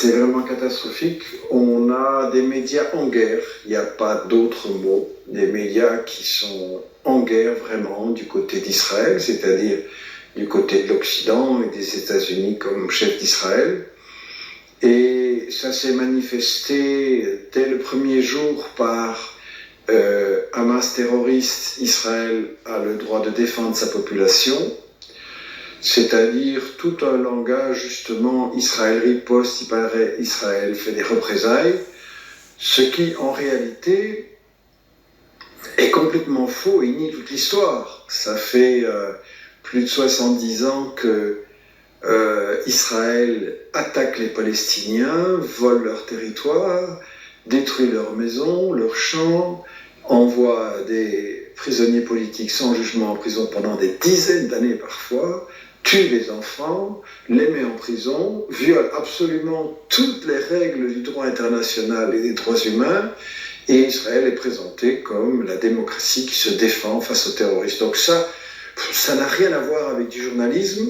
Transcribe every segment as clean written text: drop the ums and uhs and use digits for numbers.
c'est vraiment catastrophique. On a des médias en guerre, il n'y a pas d'autre mot. Des médias qui sont en guerre vraiment du côté d'Israël, c'est-à-dire du côté de l'Occident et des États-Unis comme chef d'Israël. Et ça s'est manifesté dès le premier jour par Hamas terroriste. Israël a le droit de défendre sa population, c'est-à-dire tout un langage justement Israël riposte, Israël fait des représailles, ce qui en réalité est complètement faux et nie toute l'histoire. Ça fait plus de 70 ans que Israël attaque les Palestiniens, vole leur territoire, détruit leurs maisons, leurs champs, envoie des prisonniers politiques sans jugement en prison pendant des dizaines d'années parfois, tue les enfants, les met en prison, viole absolument toutes les règles du droit international et des droits humains, et Israël est présenté comme la démocratie qui se défend face aux terroristes. Donc ça n'a rien à voir avec du journalisme.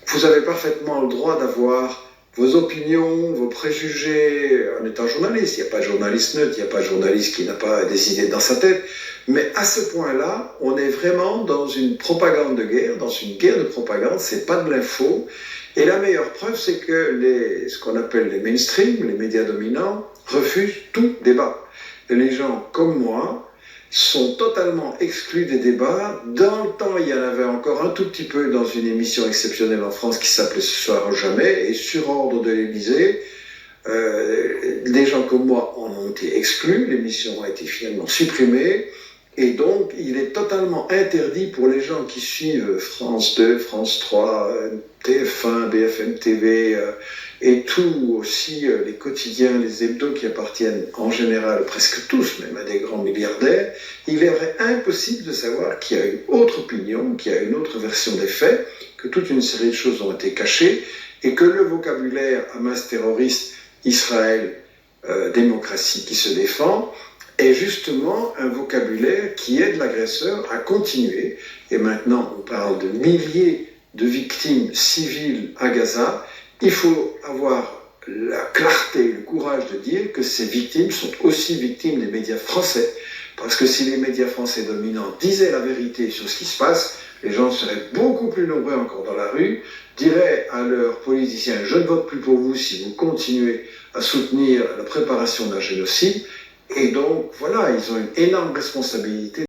Vous avez parfaitement le droit d'avoir vos opinions, vos préjugés en étant journaliste. Il n'y a pas de journaliste neutre, il n'y a pas de journaliste qui n'a pas des idées dans sa tête. Mais à ce point-là, on est vraiment dans une propagande de guerre, dans une guerre de propagande, c'est pas de l'info. Et la meilleure preuve, c'est que ce qu'on appelle les mainstream, les médias dominants, refusent tout débat. Et les gens comme moi sont totalement exclus des débats. Dans le temps, il y en avait encore un tout petit peu dans une émission exceptionnelle en France qui s'appelait Ce soir ou jamais, et sur ordre de l'Élysée, des gens comme moi en ont été exclus, l'émission a été finalement supprimée, et donc il est totalement interdit pour les gens qui suivent France 2, France 3, TF1, BFM TV, et tout aussi les quotidiens, les hebdos qui appartiennent en général, presque tous même à des grands milliardaires, il est impossible de savoir qu'il y a une autre opinion, qu'il y a une autre version des faits, que toute une série de choses ont été cachées, et que le vocabulaire Hamas terroriste, Israël, démocratie qui se défend, est justement un vocabulaire qui aide l'agresseur à continuer. Et maintenant, on parle de milliers de victimes civiles à Gaza. Il faut avoir la clarté, le courage de dire que ces victimes sont aussi victimes des médias français. Parce que si les médias français dominants disaient la vérité sur ce qui se passe, les gens seraient beaucoup plus nombreux encore dans la rue, diraient à leurs politiciens « je ne vote plus pour vous si vous continuez à soutenir la préparation d'un génocide ». Et donc, voilà, ils ont une énorme responsabilité.